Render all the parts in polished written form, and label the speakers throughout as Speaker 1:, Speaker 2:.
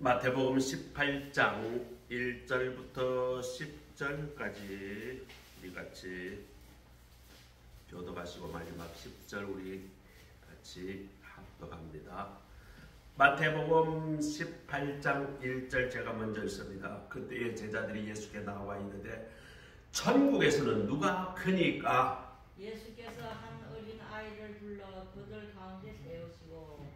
Speaker 1: 마태복음 18장 1절부터 10절까지 우리 같이 교독하시고 마지막 10절 우리 같이 합독합니다. 마태복음 18장 1절 제가 먼저 읽습니다. 그때의 제자들이 예수께 나와 있는데 천국에서는 누가 크니까?
Speaker 2: 예수께서 한 어린 아이를 불러 그들 가운데 세우시고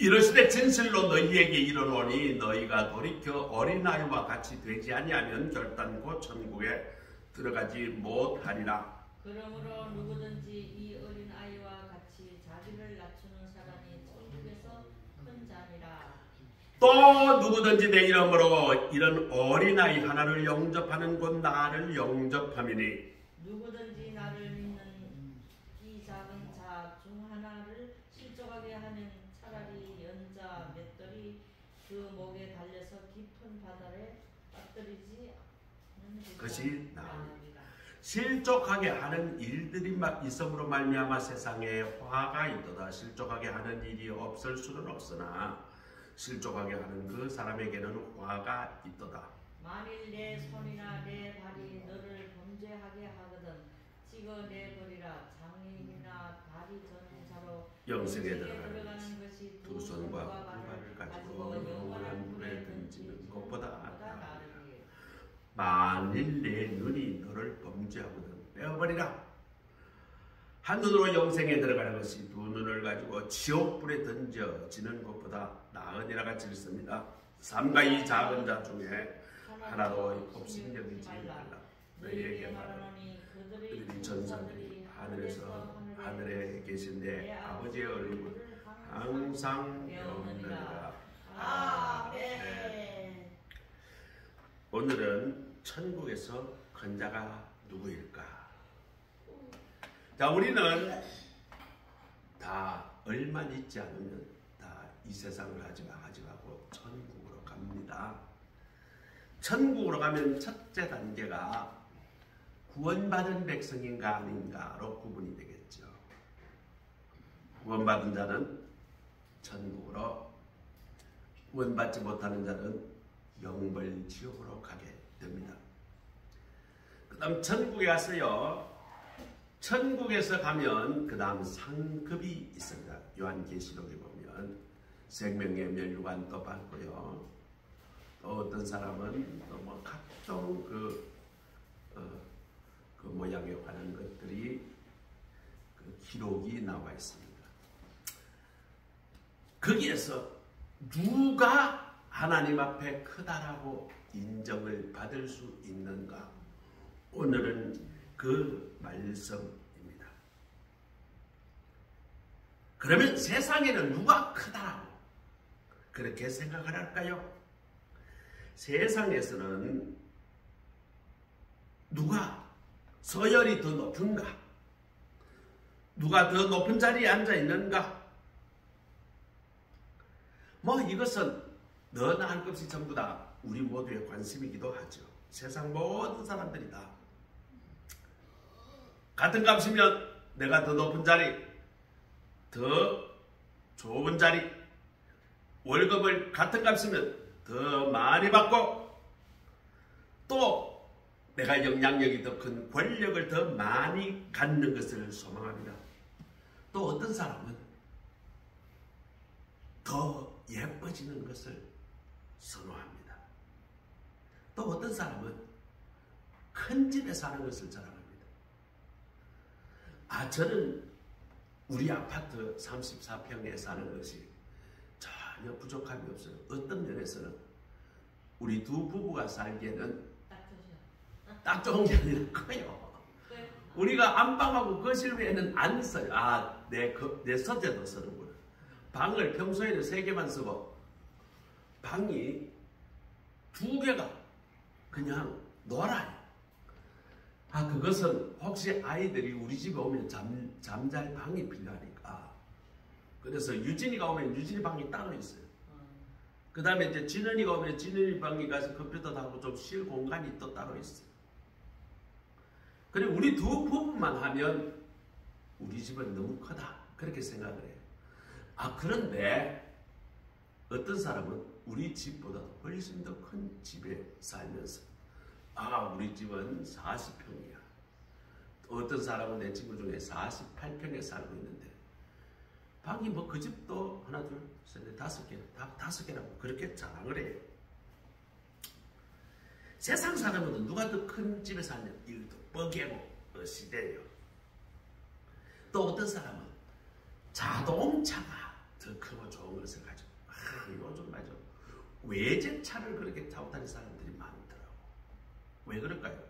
Speaker 1: 이르시되 진실로 너희에게 이르노니 너희가 돌이켜 어린아이와 같이 되지 아니하면 결단코 천국에 들어가지 못하리라.
Speaker 2: 그러므로 누구든지 이 어린 아이와 같이 자기를 낮추는 사람이 천국에서 큰 자니라.
Speaker 1: 또 누구든지 내 이름으로 이런 어린아이 하나를 영접하는 곧 나를 영접함이니
Speaker 2: 누구든지 나를 믿는 이 작은 자 중 하나를 실족하게 하면 차라리 연자 맷돌이 그 목에 달려서 깊은 바다에 빠뜨리지 않는
Speaker 1: 것이 나으리라. 실족하게 하는 일들이 막 있음으로 말미암아 세상에 화가 있도다. 실족하게 하는 일이 없을 수는 없으나 실족하게 하는 그 사람에게는 화가 있도다.
Speaker 2: 만일 내 손이나 내 발이 너를 범죄하게 하거든 찍어내버리라. 장애인이나 발이 저는 자로
Speaker 1: 영생에 들어가는
Speaker 2: 것이
Speaker 1: 두 손과 두 발을 가지고 영원한 불에 던지는 것보다 낫다. 만일 내 눈이 너를 범죄하거든 빼어버리라. 한 눈으로 영생에 들어가는 것이 두 눈을 가지고 지옥불에 던져지는 것보다 나으니라 같이 읽습니다. 삼가 이 작은 자 중에 하나도 업신여기지 말라. 너희에게 말하노니 그들이 전사들이 하늘에 계신 내 아버지의 얼굴을 항상 배우느니라.
Speaker 2: 아멘.
Speaker 1: 오늘은 천국에서 큰 자가 누구일까? 자, 우리는 다 얼마 있지 않으면 다 이 세상을 하지 말고 천국으로 갑니다. 천국으로 가면 첫째 단계가 구원받은 백성인가 아닌가로 구분이 되겠죠. 구원받은 자는 천국으로, 구원받지 못하는 자는 영벌 지옥으로 가게 됩니다. 그 다음 천국에 가서요, 천국에서 가면 그 다음 상급이 있습니다. 요한계시록에 보면 생명의 면류관도 받고요. 또 어떤 사람은 또 뭐 각종 그 모양에 관한 것들이 그 기록이 나와 있습니다. 거기에서 누가 하나님 앞에 크다라고 인정을 받을 수 있는가? 오늘은 그 말씀입니다. 그러면 세상에는 누가 크다라고 그렇게 생각을 할까요? 세상에서는 누가 서열이 더 높은가? 누가 더 높은 자리에 앉아 있는가? 뭐 이것은 너나 할 것 없이 전부 다 우리 모두의 관심이기도 하죠. 세상 모든 사람들이 다 같은 값이면 내가 더 높은 자리, 더 좋은 자리, 월급을 같은 값이면 더 많이 받고 또 내가 영향력이 더 큰 권력을 더 많이 갖는 것을 소망합니다. 또 어떤 사람은 더 예뻐지는 것을 선호합니다. 또 어떤 사람은 큰 집에 사는 것을 자랑합니다. 저는 우리 아파트 34평에 사는 것이 전혀 부족함이 없어요. 어떤 면에서는 우리 두 부부가 살기에는 딱 좋은 게 아니라 커요. 우리가 안방하고 거실 외에는 안 써요. 내 서재도 쓰는구나. 방을 평소에는 3개만 쓰고 방이 2개가 그냥 놀아요. 그것은 혹시 아이들이 우리 집에 오면 잠잘 방이 필요하니까. 그래서 유진이가 오면 유진이 방이 따로 있어요. 그 다음에 이제 진원이가 오면 진원이 방에 가서 컴퓨터도 하고 좀 쉴 공간이 또 따로 있어요. 그리고 우리 두 부부만 하면 우리 집은 너무 크다 그렇게 생각을 해요. 그런데 어떤 사람은 우리 집보다 훨씬 더 큰 집에 살면서 우리 집은 40평이야. 어떤 사람은 내 친구 중에 48평에 살고 있는데 방이 뭐 그 집도 하나 둘 셋 넷 다섯 개, 다 5개라고 그렇게 자랑을 해요. 세상 사람은 누가 더 큰 집에 사냐 이것도 뻐개고 시대예요. 또 어떤 사람은 자동차가 더 크고 좋은 것을 가지고 요즘 맞아 외제차를 그렇게 타고 다니는 사람들이 많더라고. 왜 그럴까요?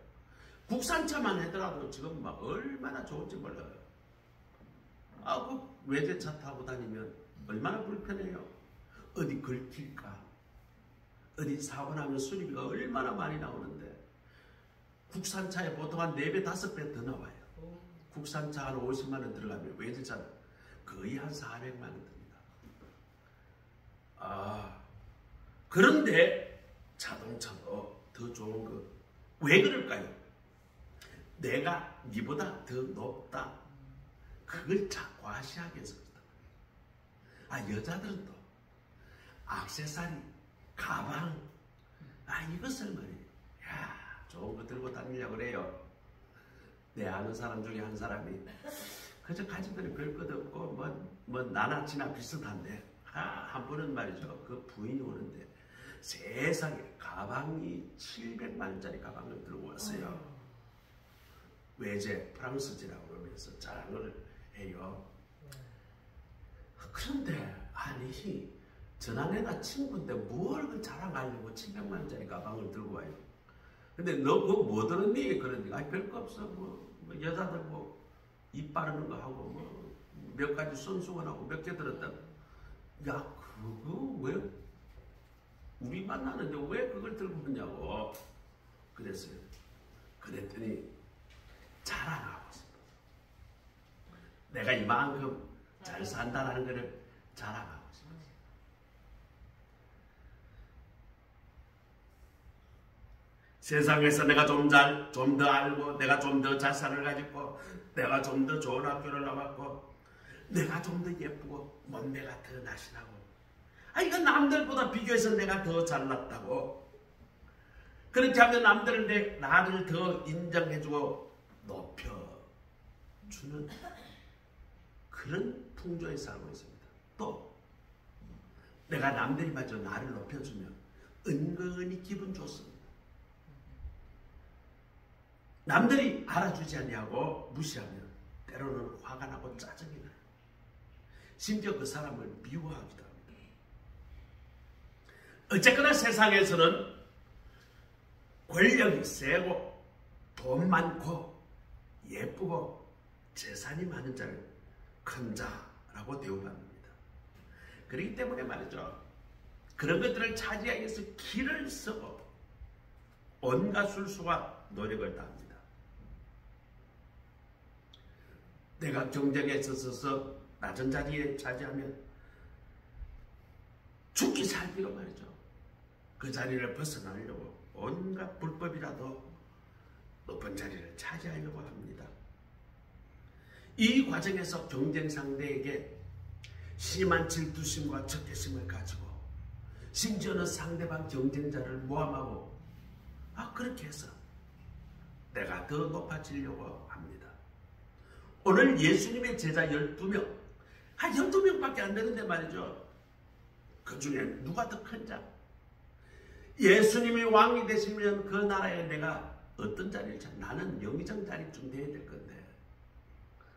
Speaker 1: 국산차만 하더라도 지금 막 얼마나 좋은지 몰라요. 그 외제차 타고 다니면 얼마나 불편해요. 어디 걸킬까? 어디 사고 나면 수리비가 얼마나 많이 나오는데 국산차에 보통 한 4배, 5배 더 나와요. 국산차 한 50만 원 들어가면 외제차는 거의 한 400만 원 듭니다. 그런데 자동차도 더 좋은 거. 왜 그럴까요? 내가 니보다 더 높다. 그걸 자꾸 과시하기 위해서 그렇다. 여자들은 또 액세서리, 가방, 이것을 말이에요. 좋은 거 들고 다니려고 그래요. 내 아는 사람 중에 한 사람이 그저 가진 거는 별것 없고 뭐 나나 지나 비슷한데 한 번은 말이죠. 그 부인이 오는데 세상에 가방이 700만 원짜리 가방을 들고 왔어요. 외제 프랑스지라고 그러면서 자랑을 해요. 그런데 전화내가 친구인데 뭘 그 자랑하려고 700만 원짜리 가방을 들고 와요. 근데 너 그거 뭐 들었니? 그러니까 별거 없어. 뭐 여자들 입 바르는 거 하고 몇 가지 손수건하고 몇 개 들었다. 그거 왜 우리 만나는데 왜 그걸 들고 오냐고 그랬어요. 그랬더니 자랑하고 있습니다. 내가 이만큼 잘 산다는 것을 자랑하고 있습니다. 세상에서 내가 좀 더 알고 내가 좀 더 자산을 가지고 내가 좀 더 좋은 학교를 나왔고 내가 좀 더 예쁘고 몸매가 더 날씬하고 이거 남들보다 비교해서 내가 더 잘났다고 그렇게 하면 남들은 나를 더 인정해주고 높여주는 그런 풍조에 살고 있습니다. 또 내가 남들이 마저 나를 높여주면 은근히 기분 좋습니다. 남들이 알아주지 않냐고 무시하면 때로는 화가 나고 짜증이 나요. 심지어 그 사람을 미워하기도 합니다. 어쨌거나 세상에서는 권력이 세고 돈 많고 예쁘고 재산이 많은 자를 큰 자라고 대우받습니다. 그렇기 때문에 말이죠. 그런 것들을 차지하기 위해서 길을 쓰고 온갖 술수와 노력을 다합니다. 내가 경쟁에 있어서 낮은 자리에 차지하면 죽기 살기로 말이죠. 그 자리를 벗어나려고 온갖 불법이라도 높은 자리를 차지하려고 합니다. 이 과정에서 경쟁 상대에게 심한 질투심과 적개심을 가지고 심지어는 상대방 경쟁자를 모함하고 그렇게 해서 내가 더 높아지려고 합니다. 오늘 예수님의 제자 12명 한 12명밖에 안 되는데 말이죠. 그 중에 누가 더 큰 자? 예수님이 왕이 되시면 그 나라에 내가 어떤 자리를 나는 영의정 자리쯤 돼야 될 건데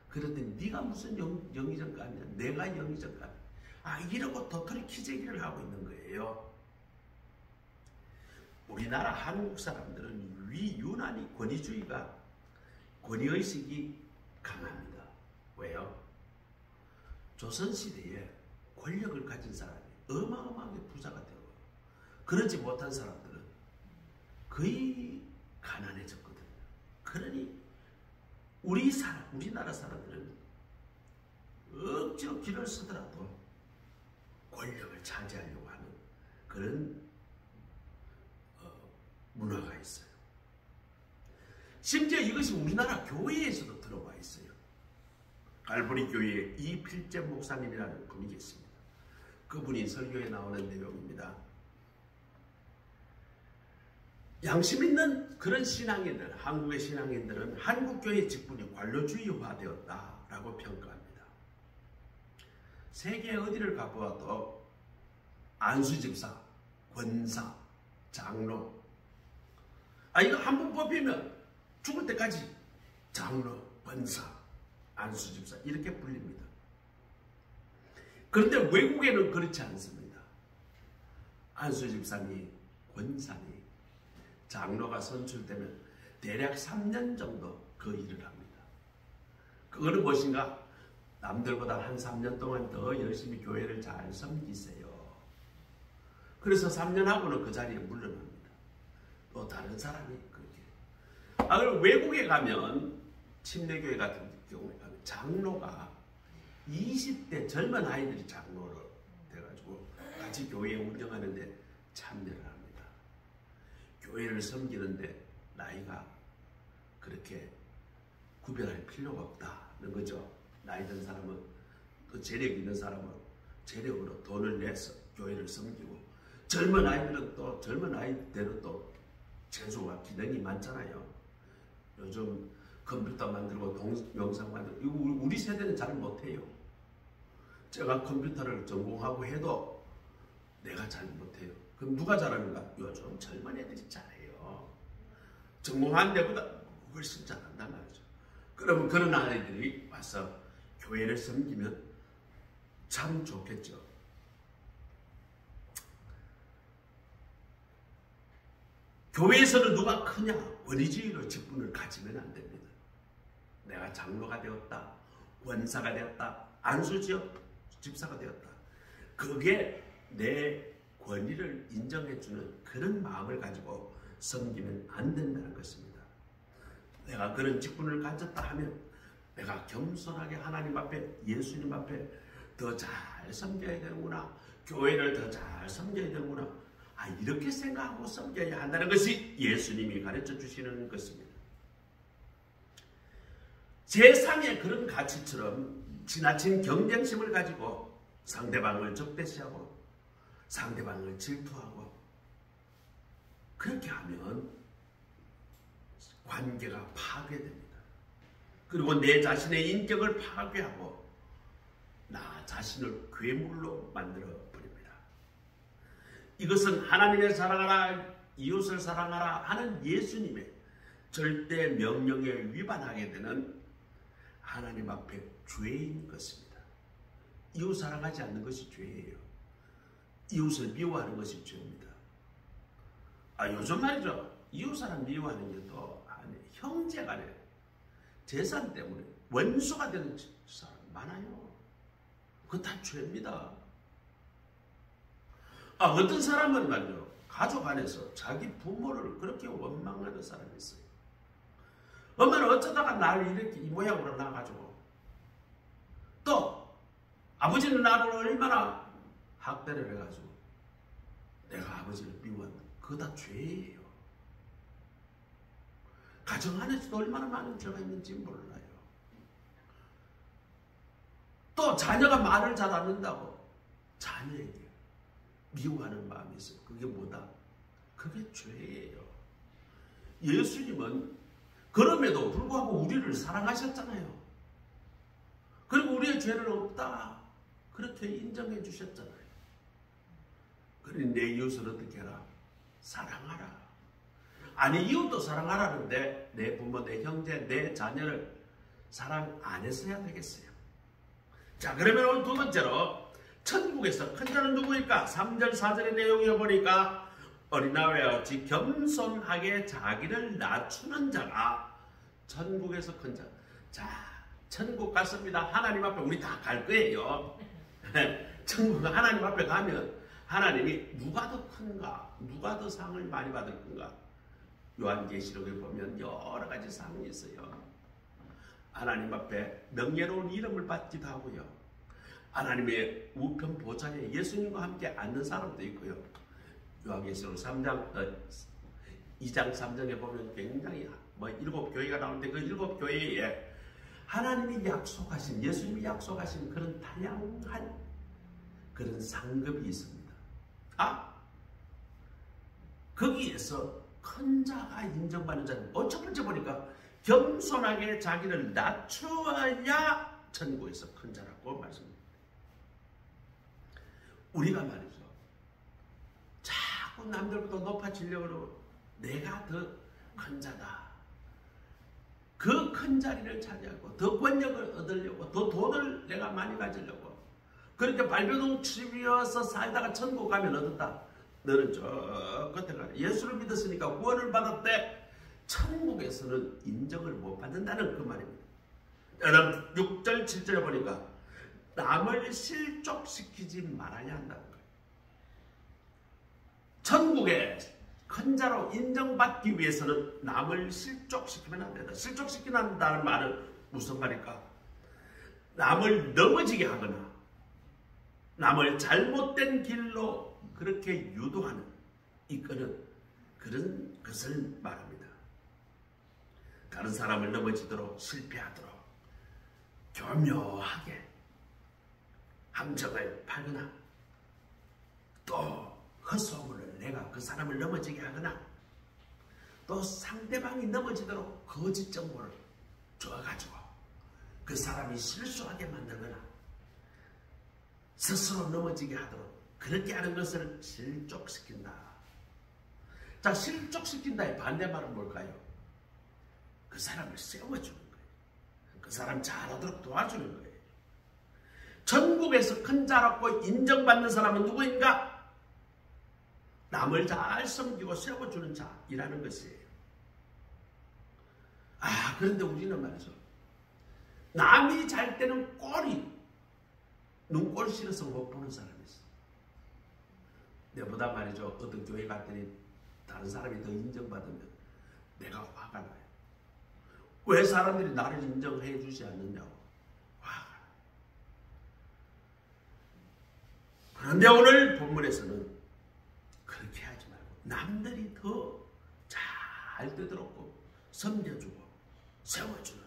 Speaker 1: 그랬더니 네가 무슨 영의정감이야? 내가 영의정감. 이러고 도토리 키재기를 하고 있는 거예요. 우리나라 한국 사람들은 유난히 권위의식이 강합니다. 왜요? 조선시대에 권력을 가진 사람이 어마어마하게 부자가 되고 그러지 못한 사람들은 거의 가난해졌거든요. 그러니 우리나라 사람들은 억지로 길을 쓰더라도 권력을 차지하려고 하는 그런 문화가 있어요. 심지어 이것이 우리나라 교회에서도 들어와 있어요. 갈보리 교회에 이필재 목사님이라는 분이 계십니다. 그분이 설교에 나오는 내용입니다. 양심 있는 그런 신앙인들, 한국의 신앙인들은 한국교회 직분이 관료주의화되었다라고 평가합니다. 세계 어디를 가보아도 안수집사, 권사, 장로, 이거 한 번 뽑히면 죽을 때까지 장로, 권사, 안수집사 이렇게 불립니다. 그런데 외국에는 그렇지 않습니다. 안수집사니, 권사니, 장로가 선출되면 대략 3년 정도 그 일을 합니다. 그거는 무엇인가? 남들보다 한 3년 동안 더 열심히 교회를 잘 섬기세요. 그래서 3년 하고는 그 자리에 물러납니다. 또 다른 사람이 그렇게. 그럼 외국에 가면 침례교회 같은 경우에 가면 장로가 20대 젊은 아이들이 장로를 돼가지고 같이 교회 운영하는데 참여를 합니다. 교회를 섬기는데 나이가 그렇게 구별할 필요가 없다는 거죠. 나이 든 사람은 또 재력 있는 사람은 재력으로 돈을 내서 교회를 섬기고, 젊은 아이들은 또 젊은 아이대로 또 재주와 기능이 많잖아요. 요즘 컴퓨터 만들고 동영상 만들고, 이거 우리 세대는 잘 못해요. 제가 컴퓨터를 전공하고 해도 내가 잘 못해요. 그럼 누가 잘하는가? 요즘 젊은 애들이 잘해요. 전공한 데보다 훨씬 잘한단 말이죠. 그러면 그런 아이들이 와서 교회를 섬기면 참 좋겠죠. 교회에서는 누가 크냐? 권위주의로 직분을 가지면 안 됩니다. 내가 장로가 되었다, 권사가 되었다, 안수집사가 되었다. 그게 내 권위를 인정해주는 그런 마음을 가지고 섬기면 안 된다는 것입니다. 내가 그런 직분을 가졌다 하면 내가 겸손하게 하나님 앞에, 예수님 앞에 더 잘 섬겨야 되는구나, 교회를 더 잘 섬겨야 되는구나, 이렇게 생각하고 섬겨야 한다는 것이 예수님이 가르쳐 주시는 것입니다. 세상의 그런 가치처럼 지나친 경쟁심을 가지고 상대방을 적대시하고 상대방을 질투하고 그렇게 하면 관계가 파괴됩니다. 그리고 내 자신의 인격을 파괴하고 나 자신을 괴물로 만들어 버립니다. 이것은 하나님을 사랑하라, 이웃을 사랑하라 하는 예수님의 절대 명령에 위반하게 되는 하나님 앞에 죄인 것입니다. 이웃 사랑하지 않는 것이 죄예요. 이웃을 미워하는 것이 죄입니다. 요즘 말이죠. 이웃 사람 미워하는 게 또 형제간에 재산 때문에 원수가 되는 사람 많아요. 그거 다 죄입니다. 어떤 사람은 말이죠. 가족 안에서 자기 부모를 그렇게 원망하는 사람이 있어요. 엄마는 어쩌다가 나를 이렇게 이 모양으로 낳아가지고, 또 아버지는 나를 얼마나 학대를 해가지고 내가 아버지를 미워한다. 그거 다 죄예요. 가정 안에서도 얼마나 많은 죄가 있는지 몰라요. 또 자녀가 말을 잘 안 한다고 자녀에게 미워하는 마음이 있어요. 그게 뭐다? 그게 죄예요. 예수님은 그럼에도 불구하고 우리를 사랑하셨잖아요. 그리고 우리의 죄는 없다, 그렇게 인정해 주셨잖아요. 그러니 내 이웃을 어떻게 해라? 사랑하라. 아니, 이웃도 사랑하라는데 내 부모, 내 형제, 내 자녀를 사랑 안 했어야 되겠어요. 자, 그러면 오늘 두 번째로, 천국에서 큰 자는 누구일까? 3절 4절의 내용을 보니까 어린아이와 같이 겸손하게 자기를 낮추는 자가 천국에서 큰 자. 자, 천국 갔습니다. 하나님 앞에 우리 다 갈 거예요. 천국 하나님 앞에 가면 하나님이 누가 더 큰가, 누가 더 상을 많이 받을 건가? 요한계시록에 보면 여러 가지 상이 있어요. 하나님 앞에 명예로운 이름을 받기도 하고요. 하나님의 우편 보좌에 예수님과 함께 앉는 사람도 있고요. 요한계시록 2장 3장에 보면 굉장히 7교회가 나오는데 그 7교회에 하나님이 약속하신, 예수님이 약속하신 그런 다양한 그런 상급이 있습니다. 거기에서 큰 자가 인정받는 자는 첫 번째 보니까 겸손하게 자기를 낮추어야 천국에서 큰 자라고 말씀합니다. 우리가 말이죠, 자꾸 남들보다 높아지려고 내가 더 큰 자다, 그 큰 자리를 차지하고 더 권력을 얻으려고, 더 돈을 내가 많이 가지려고, 그렇게 발버둥 치면서 살다가 천국 가면 얻었다. 너는 저 끝에 가. 예수를 믿었으니까 구원을 받았대. 천국에서는 인정을 못 받는다는 그 말입니다. 여러분 6절 7절에 보니까 남을 실족시키지 말아야 한다는 거예요. 천국에 큰 자로 인정받기 위해서는 남을 실족시키면 안 된다. 실족시킨다는 말은 무슨 말일까? 남을 넘어지게 하거나 남을 잘못된 길로 그렇게 유도하는, 이끄는 그런 것을 말합니다. 다른 사람을 넘어지도록, 실패하도록 교묘하게 함정을 팔거나, 또 헛소문을 내가 그 사람을 넘어지게 하거나, 또 상대방이 넘어지도록 거짓 정보를 줘가지고 그 사람이 실수하게 만들거나 스스로 넘어지게 하도록 그렇게 하는 것을 실족시킨다. 자, 실족시킨다의 반대말은 뭘까요? 그 사람을 세워주는 거예요. 그 사람 잘하도록 도와주는 거예요. 천국에서 큰 자라고 인정받는 사람은 누구인가? 남을 잘 섬기고 세워주는 자이라는 것이에요. 그런데 우리는 말이죠, 남이 잘 때는 꼴이 눈꼴 싫어서 못 보는 사람이 있어. 내보다 말이죠, 어떤 교회 갔더니 다른 사람이 더 인정받으면 내가 화가 나요. 왜 사람들이 나를 인정해 주지 않느냐고 화가 나요. 그런데 오늘 본문에서는 그렇게 하지 말고 남들이 더 잘 되도록 섬겨주고 세워주는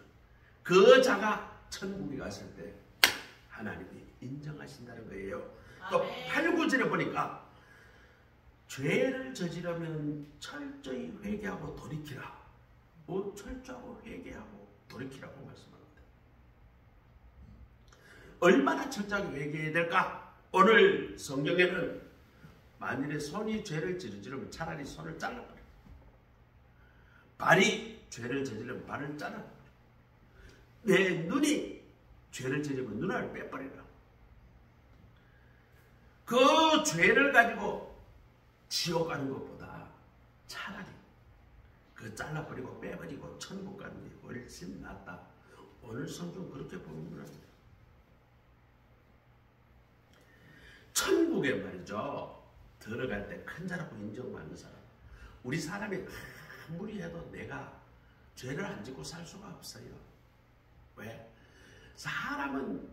Speaker 1: 그 자가 천국에 갔을 때 하나님이 인정하신다는 거예요. 또 8, 9절에 보니까 죄를 저지르면 철저히 회개하고 돌이키라. 철저하고 회개하고 돌이키라고 말씀합니다. 얼마나 철저하게 회개해야 될까? 오늘 성경에는 만일에 손이 죄를 저지르면 차라리 손을 잘라버려. 발이 죄를 저지르면 발을 잘라버려. 내 눈이 죄를 저지르면 눈을 빼버리라. 그 죄를 가지고 지옥 가는 것보다 차라리 그 잘라버리고 빼버리고 천국 가는 게 훨씬 낫다. 오늘 성경 그렇게 보는구나. 천국에 말이죠, 들어갈 때 큰 자라고 인정받는 사람, 우리 사람이 아무리 해도 내가 죄를 안 짓고 살 수가 없어요. 왜? 사람은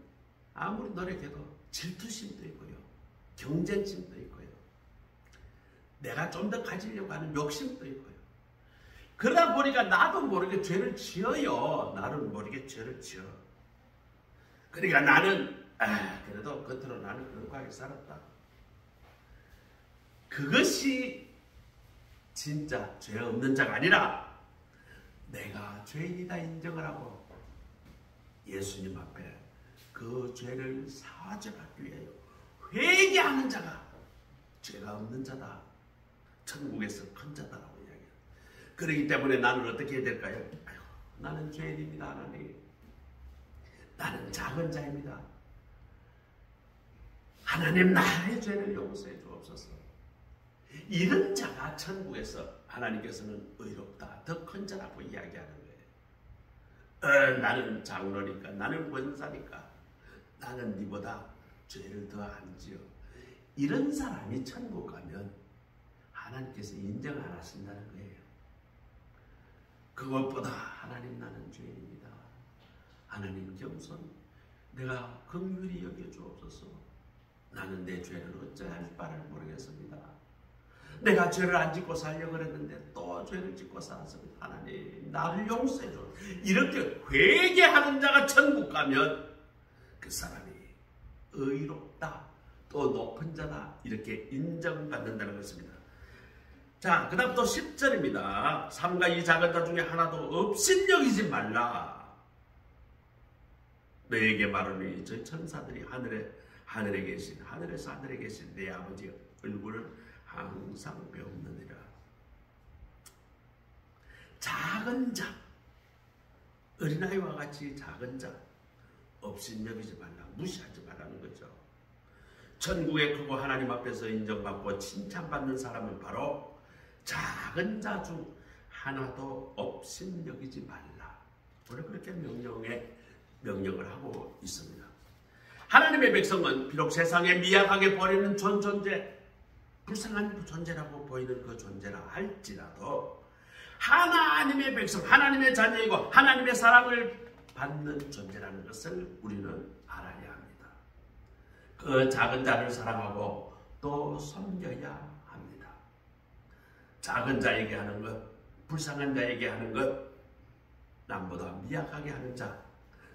Speaker 1: 아무리 노력해도 질투심도 있고요, 경쟁심도 있고요, 내가 좀 더 가지려고 하는 욕심도 있고요. 그러다 보니까 나도 모르게 죄를 지어요. 나는 모르게 죄를 지어. 그러니까 나는 그래도 겉으로 나는 거룩하게 살았다. 그것이 진짜 죄 없는 자가 아니라 내가 죄인이다 인정을 하고 예수님 앞에 그 죄를 사죄받기 위하여 회개하는 자가 죄가 없는 자다. 천국에서 큰 자다라고 이야기해요. 그렇기 때문에 나는 어떻게 해야 될까요? 아이고, 나는 죄인입니다, 하나님. 나는 작은 자입니다. 하나님, 나의 죄를 용서해 주옵소서. 이런 자가 천국에서 하나님께서는 의롭다, 더 큰 자라고 이야기하는 거예요. 나는 장로니까, 나는 권사니까, 나는 네보다 죄를 더 안 지어. 이런 사람이 천국 가면 하나님께서 인정 안 하신다는 거예요. 그것보다 하나님, 나는 죄인입니다. 하나님, 겸손, 내가 긍휼히 여겨 주옵소서. 나는 내 죄를 어찌해야 할 바를 모르겠습니다. 내가 죄를 안 짓고 살려고 했는데 또 죄를 짓고 살았습니다. 하나님, 나를 용서해 줘. 이렇게 회개하는 자가 천국 가면 그 사람이 의롭다, 또 높은 자다 이렇게 인정받는다는 것입니다. 자, 그 다음 또 10절입니다. 삼가 이 작은 자 중에 하나도 업신여기지 말라. 너에게 말하노니 저 천사들이 하늘에 계신 하늘에서 하늘에 계신 내 아버지의 얼굴을 항상 배우느니라. 작은 자, 어린아이와 같이 작은 자, 업신여기지 말라, 무시하지 말라는 거죠. 천국에 크고 하나님 앞에서 인정받고 칭찬받는 사람은 바로 작은 자 중 하나도 업신여기지 말라. 오늘 그렇게 명령을 하고 있습니다. 하나님의 백성은 비록 세상에 미약하게 보이는 존재, 불쌍한 존재라고 보이는 그 존재라 할지라도 하나님의 백성, 하나님의 자녀이고 하나님의 사랑을 받는 존재라는 것을 우리는 알아야 합니다. 그 작은 자를 사랑하고 또 섬겨야 합니다. 작은 자에게 하는 것, 불쌍한 자에게 하는 것, 남보다 미약하게 하는 자,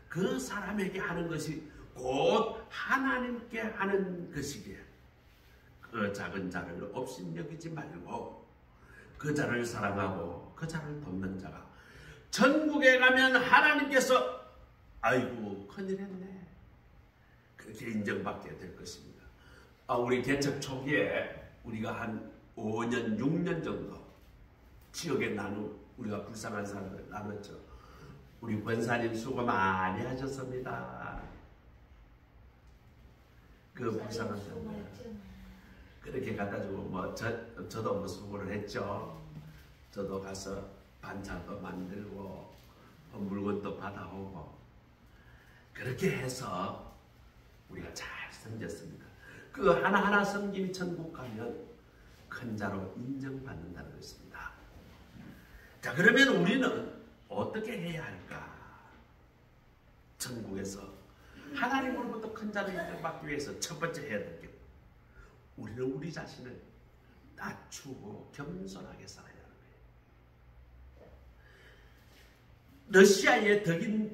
Speaker 1: 그 사람에게 하는 것이 곧 하나님께 하는 것이기에 그 작은 자를 업신여기지 말고 그 자를 사랑하고 그 자를 돕는 자가 천국에 가면 하나님께서 아이고 큰일했네 그렇게 인정받게 될 것입니다. 우리 개척 초기에 우리가 한 5년 6년 정도 지역에 우리가 불쌍한 사람들 나눴죠. 우리 권사님 수고 많이 하셨습니다. 그 불쌍한 사람들 그렇게 갖다 주고 저도 수고를 했죠. 저도 가서 반찬도 만들고 물건도 받아오고 그렇게 해서 우리가 잘 섬겼습니다. 그 하나하나 섬김이 천국 가면 큰 자로 인정받는다는 것입니다. 자, 그러면 우리는 어떻게 해야 할까? 천국에서 하나님으로부터 큰 자로 인정받기 위해서 첫 번째 해야 될 게 우리는 우리 자신을 낮추고 겸손하게 살아야 하는 거예요. 러시아의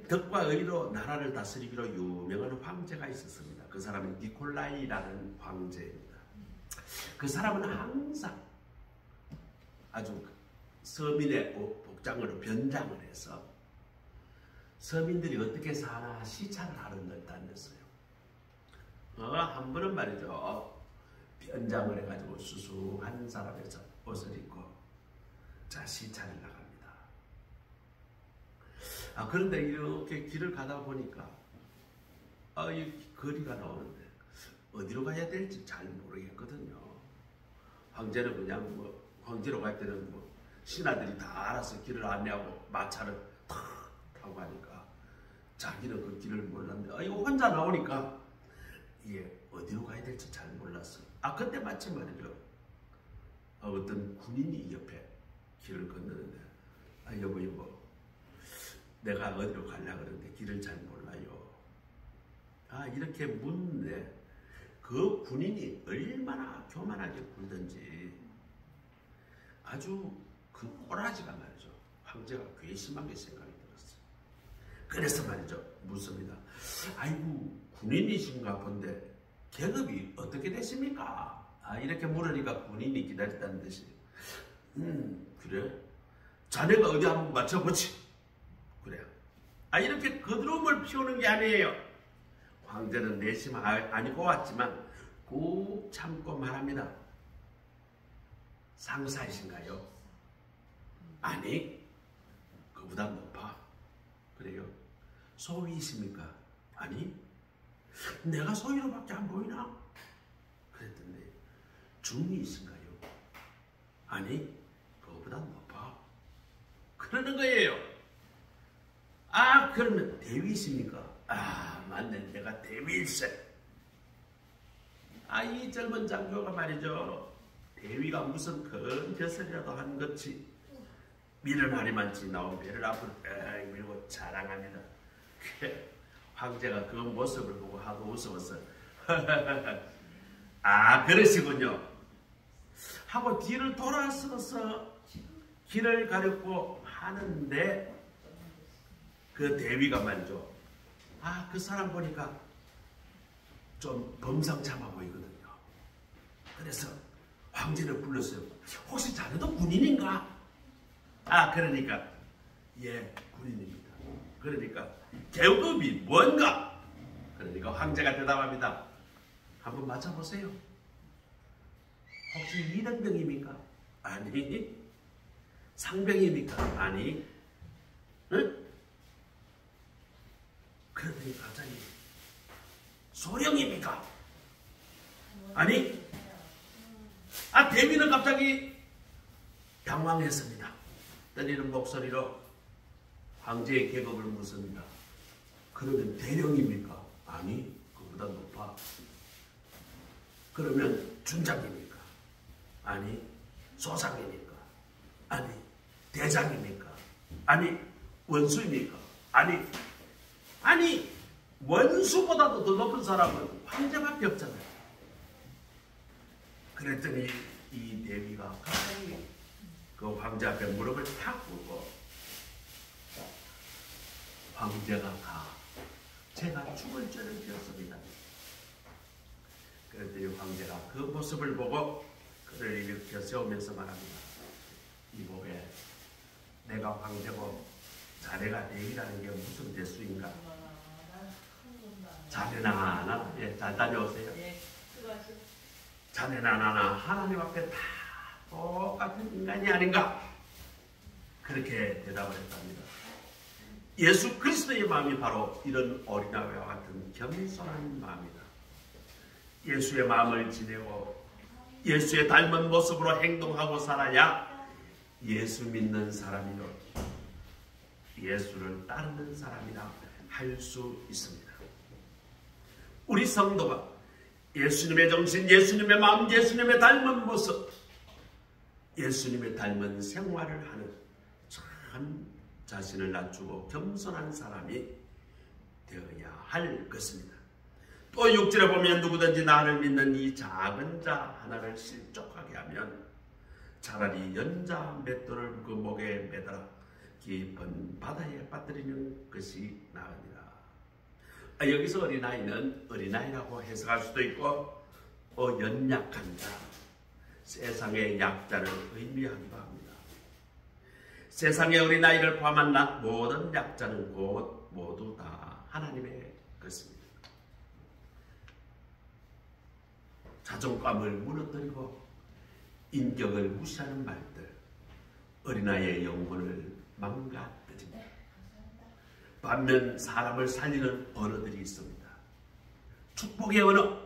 Speaker 1: 덕과 의로 나라를 다스리기로 유명한 황제가 있었습니다. 그 사람은 니콜라이라는 황제입니다. 그 사람은 항상 아주 서민의 복장으로 변장을 해서 서민들이 어떻게 사나 시찰을 하는 걸 다녔어요. 한 번은 말이죠. 변장을 해가지고 수수한 사람의 옷을 입고 자 시찰을 나갑니다. 그런데 이렇게 길을 가다 보니까 이 거리가 나오는데 어디로 가야 될지 잘 모르겠거든요. 황제는 그냥 황제로 갈 때는 신하들이 다 알아서 길을 안내하고 마차를 탁 타고 가니까 자기는 그 길을 몰랐는데 이거 혼자 나오니까 이게 어디로 가야 될지 잘 몰랐어요. 그때 마침 말이죠. 어떤 군인이 옆에 길을 건너는데 여보 내가 어디로 가려고 그러는데 길을 잘 몰라요. 이렇게 묻는데 그 군인이 얼마나 교만하게 굴던지 아주 그 꼬라지가 말이죠. 황제가 괘씸하게 생각이 들었어요. 그래서 말이죠. 묻습니다. 아이고 군인이신가 본데 계급이 어떻게 되십니까? 이렇게 물으니까 군인이 기다렸다는 듯이 그래? 자네가 어디 한번 맞춰보지. 그래. 이렇게 거드름을 피우는 게 아니에요. 황제는 내심 아니고 왔지만 꾹 참고 말합니다. 상사이신가요? 아니 그보다 높아. 그래요? 소위이십니까? 아니 내가 소위로밖에 안 보이나? 그랬더니 중위이신가요? 아니 그거보다 높아. 그러는 거예요. 그러면 대위이십니까? 맞네 내가 대위일세. 이 젊은 장교가 말이죠. 대위가 무슨 큰 벼슬이라도 한 것이 미련하리만치 나온 배를 앞으로 밀고 자랑합니다. 황제가 그 모습을 보고 하도 웃어서 그러시군요 하고 뒤를 돌아서서 길을 가렸고 하는데 그 대위가 말이죠. 그 사람 보니까 좀 범상참아 보이거든요. 그래서 황제를 불렀어요. 혹시 자네도 군인인가? 그러니까 예, 군인입니다. 그러니까 계급이 뭔가? 그러니까 황제가 대답합니다. 한번 맞춰보세요. 혹시 이등병입니까? 아니. 상병입니까? 아니. 응? 그러더니 갑자기 소령입니까? 아니. 대비는 갑자기 당황했습니다. 떨리는 목소리로 황제의 계급을 묻습니다. 그러면 대령입니까? 아니, 그보다 높아. 그러면 준장입니까? 아니, 소상입니까? 아니, 대장입니까? 아니, 원수입니까? 아니, 원수보다도 더 높은 사람은 황제밖에 없잖아요. 그랬더니 이 대비가 갑자기 그 황제 앞에 무릎을 탁 꿇고 황제가 제가 죽을 죄를 지었습니다. 그랬더니 황제가 그 모습을 보고 그를 일으켜 세우면서 말합니다. 이복에 내가 황제고 자네가 대위라는 게 무슨 대수인가? 자네나 나나 잘 다녀오세요. 자네나 나나 하나님 앞에 다 똑같은 인간이 아닌가? 그렇게 대답을 했답니다. 예수 그리스도의 마음이 바로 이런 어린아이와 같은 겸손한 마음이다. 예수의 마음을 지내고 예수의 닮은 모습으로 행동하고 살아야 예수 믿는 사람이요 예수를 따르는 사람이라 할 수 있습니다. 우리 성도가 예수님의 정신, 예수님의 마음, 예수님의 닮은 모습, 예수님의 닮은 생활을 하는 참 자신을 낮추고 겸손한 사람이 되어야 할 것입니다. 또 6절에 보면 누구든지 나를 믿는 이 작은 자 하나를 실족하게 하면 차라리 연자 맷돌을 그 목에 매달아 깊은 바다에 빠뜨리는 것이 나으니라. 여기서 어린아이는 어린아이라고 해석할 수도 있고 연약한 자, 세상의 약자를 의미하기도 합니다. 세상의 어린아이를 포함한 모든 약자는 곧 모두 다 하나님의 것입니다. 자존감을 무너뜨리고 인격을 무시하는 말들, 어린아이의 영혼을 망가뜨립니다. 반면 사람을 살리는 언어들이 있습니다. 축복의 언어,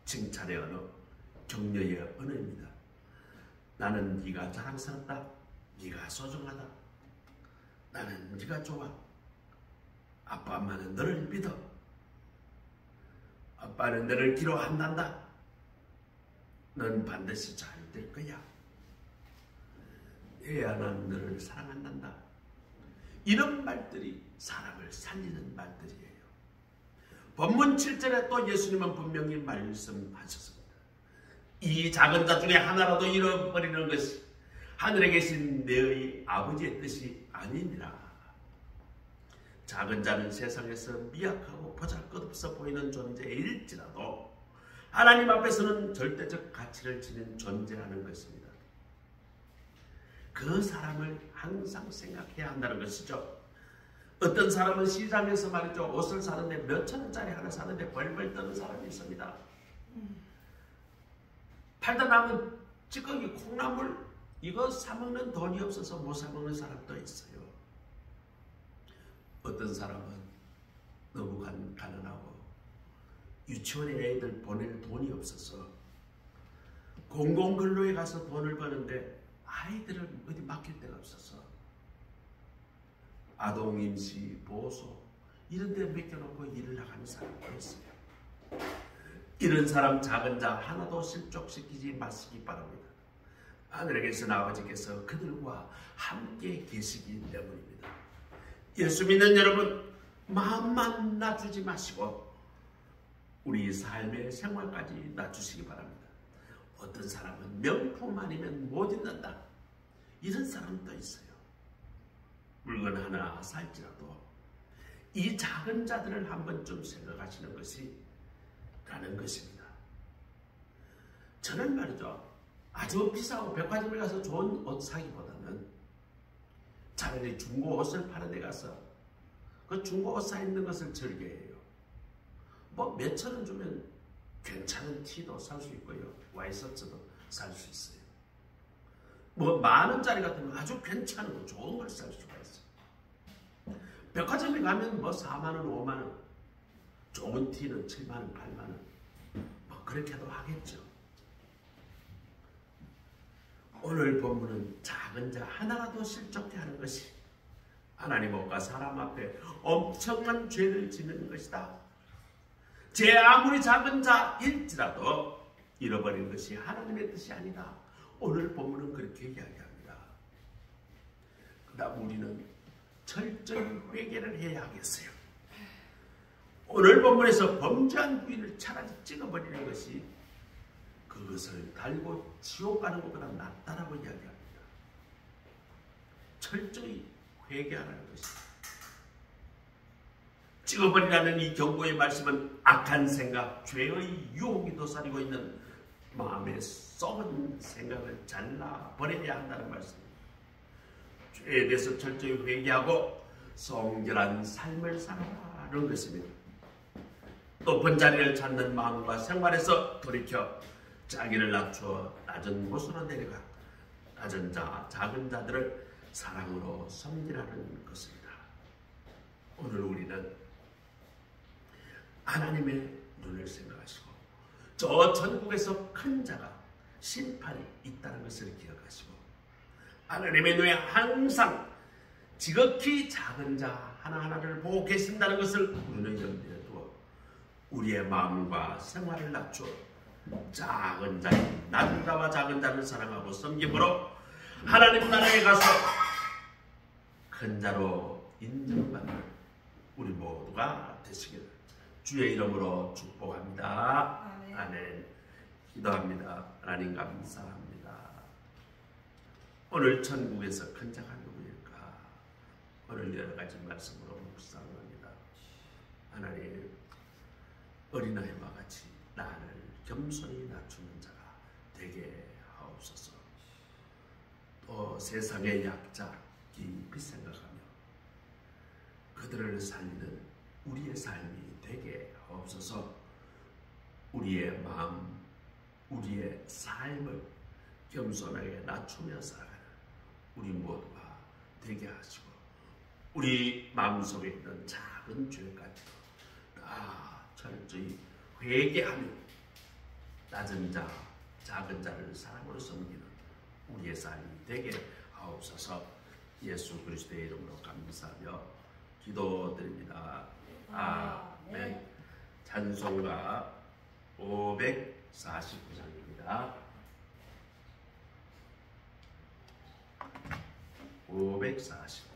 Speaker 1: 칭찬의 언어, 격려의 언어입니다. 나는 네가 자랑스럽다. 네가 소중하다. 나는 네가 좋아. 아빠 엄마는 너를 믿어. 아빠는 너를 기도한단다. 넌 반드시 잘 될 거야. 애야 난 너를 사랑한단다. 이런 말들이 사람을 살리는 말들이에요. 본문 7절에 또 예수님은 분명히 말씀하셨습니다. 이 작은 자 중에 하나라도 잃어버리는 것이 하늘에 계신 너희 아버지의 뜻이 아니니라. 작은 자는 세상에서 미약하고 보잘것없어 보이는 존재일지라도 하나님 앞에서는 절대적 가치를 지닌 존재라는 것입니다. 그 사람을 항상 생각해야 한다는 것이죠. 어떤 사람은 시장에서 말이죠, 옷을 사는데 몇천 원짜리 하나 사는데 벌벌 떠는 사람이 있습니다. 팔다 남은 찌꺼기 콩나물 이거 사먹는 돈이 없어서 못 사먹는 사람도 있어요. 어떤 사람은 너무 가난하고 유치원에 애들 보낼 돈이 없어서 공공근로에 가서 돈을 버는데 아이들을 어디 맡길 데가 없어서 아동임시, 보소 이런 데 맡겨놓고 일을 나가는 사람도 있어요. 이런 사람 작은 자 하나도 실족시키지 마시기 바랍니다. 하늘에 계신 아버지께서 그들과 함께 계시기 때문입니다. 예수 믿는 여러분, 마음만 낮추지 마시고 우리 삶의 생활까지 낮추시기 바랍니다. 어떤 사람은 명품 아니면 못 입는다. 이런 사람도 있어요. 물건 하나 살지라도 이 작은 자들을 한 번쯤 생각하시는 것이 라는 것입니다. 저는 말이죠, 아주 비싸고 백화점에 가서 좋은 옷 사기보다는 차라리 중고 옷을 파는 데 가서 그 중고 옷 사 입는 것을 즐겨해요. 뭐 몇천 원 주면 괜찮은 티도 살 수 있고요, 와이셔츠도 살 수 있어요. 뭐 만 원짜리 같으면 아주 괜찮은 거 좋은 걸 살 수가 있어요. 백화점에 가면 뭐 4만 원, 5만 원, 좋은 티는 7만 원, 8만 원, 뭐 그렇게도 하겠죠. 오늘 본문은 작은 자 하나라도 실족해 하는 것이 하나님과 사람 앞에 엄청난 죄를 짓는 것이다. 제 아무리 작은 자일지라도 잃어버린 것이 하나님의 뜻이 아니다. 오늘 본문은 그렇게 이야기합니다. 그다음 우리는 철저히 회개를 해야 하겠어요. 오늘 본문에서 범죄한 부인을 차라리 찍어버리는 것이 그것을 달고 지옥 가는 것보다 낫다라고 이야기합니다. 철저히 회개하라는 것입니다. 찍어버리라는 이 경고의 말씀은 악한 생각, 죄의 유혹이 도사리고 있는 마음의 썩은 생각을 잘라버려야 한다는 말씀입니다. 죄에 대해서 철저히 회개하고 성결한 삶을 살아라는 것입니다. 높은 자리를 찾는 마음과 생활에서 돌이켜 자기를 낮추어 낮은 곳으로 내려가 낮은 자, 작은 자들을 사랑으로 섬기라는 것입니다. 오늘 우리는 하나님의 눈을 생각하시고 저 천국에서 큰 자가 심판이 있다는 것을 기억하시고 하나님의 눈에 항상 지극히 작은 자 하나하나를 보고 계신다는 것을 우리는 염두에 두어 우리의 마음과 생활을 낮추어 작은 자인 낮은 자와 작은 자를 사랑하고 섬김으로 하나님 나라에 가서 큰 자로 인정받는 우리 모두가 되시기를 주의 이름으로 축복합니다.
Speaker 2: 아멘.
Speaker 1: 아멘. 기도합니다. 하나님 감사합니다. 오늘 천국에서 큰 자가 누구일까? 오늘 여러 가지 말씀으로 묵상합니다. 하나님, 어린아이와 같이 나를 겸손히 낮추는 자가 되게 하옵소서. 또 세상의 약자 깊이 생각하며 그들을 살리는 우리의 삶이 되게 하옵소서. 우리의 마음, 우리의 삶을 겸손하게 낮추며 살아가는 우리 모두가 되게 하시고 우리 마음속에 있는 작은 죄까지도 다 철저히 회개하며 낮은 자, 작은 자를 사랑으로 섬기는 우리의 삶이 되게 하옵소서. 예수 그리스도의 이름으로 감사하며 기도드립니다. 아멘. 찬송가 549장입니다. 549